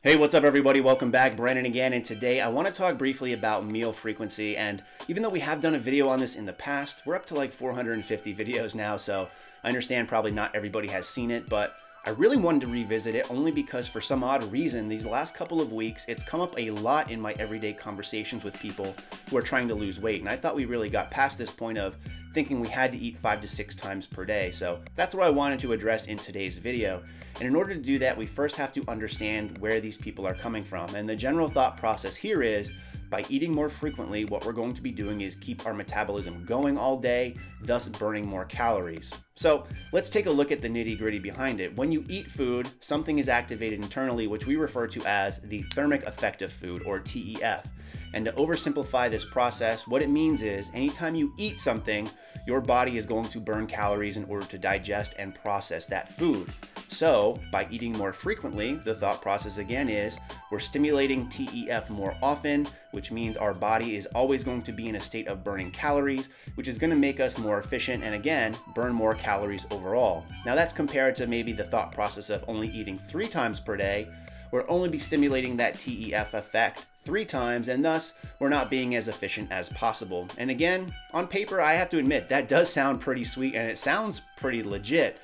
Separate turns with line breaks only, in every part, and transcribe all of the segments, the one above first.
Hey, what's up everybody? Welcome back. Brandon again, and today I want to talk briefly about meal frequency. And even though we have done a video on this in the past, we're up to like 450 videos now, so I understand probably not everybody has seen it, but I really wanted to revisit it only because for some odd reason, these last couple of weeks, it's come up a lot in my everyday conversations with people who are trying to lose weight. And I thought we really got past this point of thinking we had to eat 5 to 6 times per day. So that's what I wanted to address in today's video. And in order to do that, we first have to understand where these people are coming from. And the general thought process here is, by eating more frequently, what we're going to be doing is keep our metabolism going all day, thus burning more calories. So let's take a look at the nitty-gritty behind it. When you eat food, something is activated internally, which we refer to as the thermic effect of food, or TEF. And to oversimplify this process, what it means is anytime you eat something, your body is going to burn calories in order to digest and process that food. So by eating more frequently, the thought process again is we're stimulating TEF more often, which means our body is always going to be in a state of burning calories, which is going to make us more efficient and again, burn more calories overall. Now that's compared to maybe the thought process of only eating 3 times per day. We'll only be stimulating that TEF effect 3 times, and thus we're not being as efficient as possible. And again, on paper, I have to admit that does sound pretty sweet and it sounds pretty legit.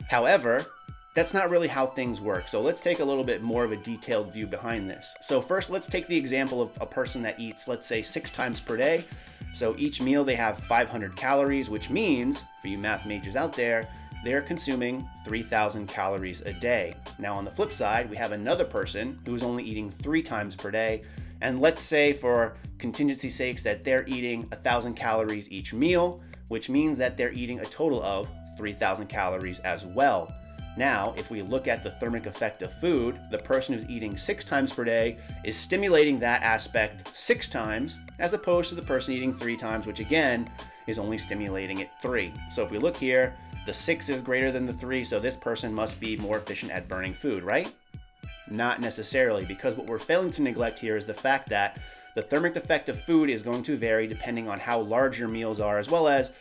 However, that's not really how things work. So let's take a little bit more of a detailed view behind this. So first, let's take the example of a person that eats, let's say 6 times per day. So each meal they have 500 calories, which means, for you math majors out there, they're consuming 3,000 calories a day. Now on the flip side, we have another person who's only eating 3 times per day. And let's say for contingency sakes that they're eating 1,000 calories each meal, which means that they're eating a total of 3,000 calories as well. Now, if we look at the thermic effect of food, the person who's eating 6 times per day is stimulating that aspect 6 times, as opposed to the person eating 3 times, which again, is only stimulating it 3. So if we look here, the 6 is greater than the 3, so this person must be more efficient at burning food, right? Not necessarily, because what we're failing to neglect here is the fact that the thermic effect of food is going to vary depending on how large your meals are, as well as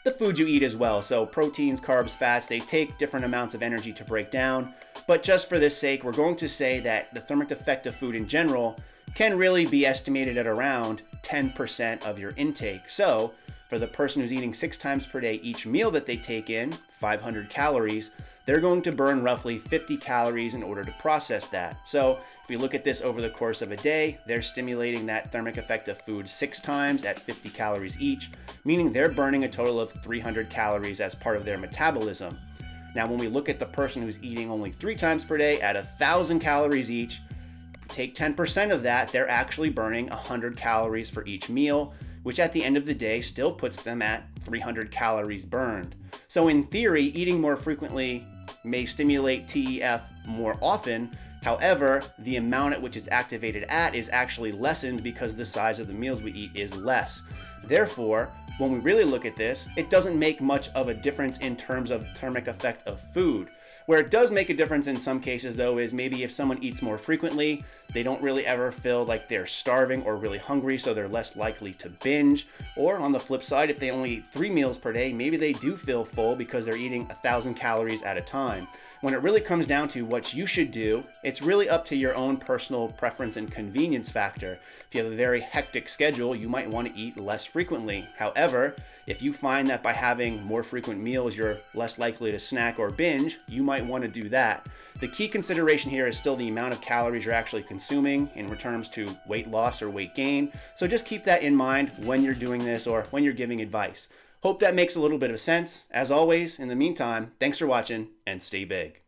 the food you eat as well. So proteins, carbs, fats, they take different amounts of energy to break down. But just for this sake, we're going to say that the thermic effect of food in general can really be estimated at around 10% of your intake. So for the person who's eating 6 times per day, each meal that they take in, 500 calories, they're going to burn roughly 50 calories in order to process that. So if we look at this over the course of a day, they're stimulating that thermic effect of food 6 times at 50 calories each, meaning they're burning a total of 300 calories as part of their metabolism. Now, when we look at the person who's eating only 3 times per day at 1,000 calories each, take 10% of that, they're actually burning 100 calories for each meal, which at the end of the day still puts them at 300 calories burned. So in theory, eating more frequently may stimulate TEF more often. However, the amount at which it's activated at is actually lessened because the size of the meals we eat is less. Therefore, when we really look at this, it doesn't make much of a difference in terms of thermic effect of food. Where it does make a difference in some cases though is maybe if someone eats more frequently, they don't really ever feel like they're starving or really hungry, so they're less likely to binge. Or on the flip side, if they only eat 3 meals per day, maybe they do feel full because they're eating 1,000 calories at a time. When it really comes down to what you should do, it's really up to your own personal preference and convenience factor. If you have a very hectic schedule, you might want to eat less frequently. However, if you find that by having more frequent meals, you're less likely to snack or binge, you might want to do that. The key consideration here is still the amount of calories you're actually consuming in returns to weight loss or weight gain. So just keep that in mind when you're doing this or when you're giving advice. Hope that makes a little bit of sense. As always, in the meantime, thanks for watching and stay big.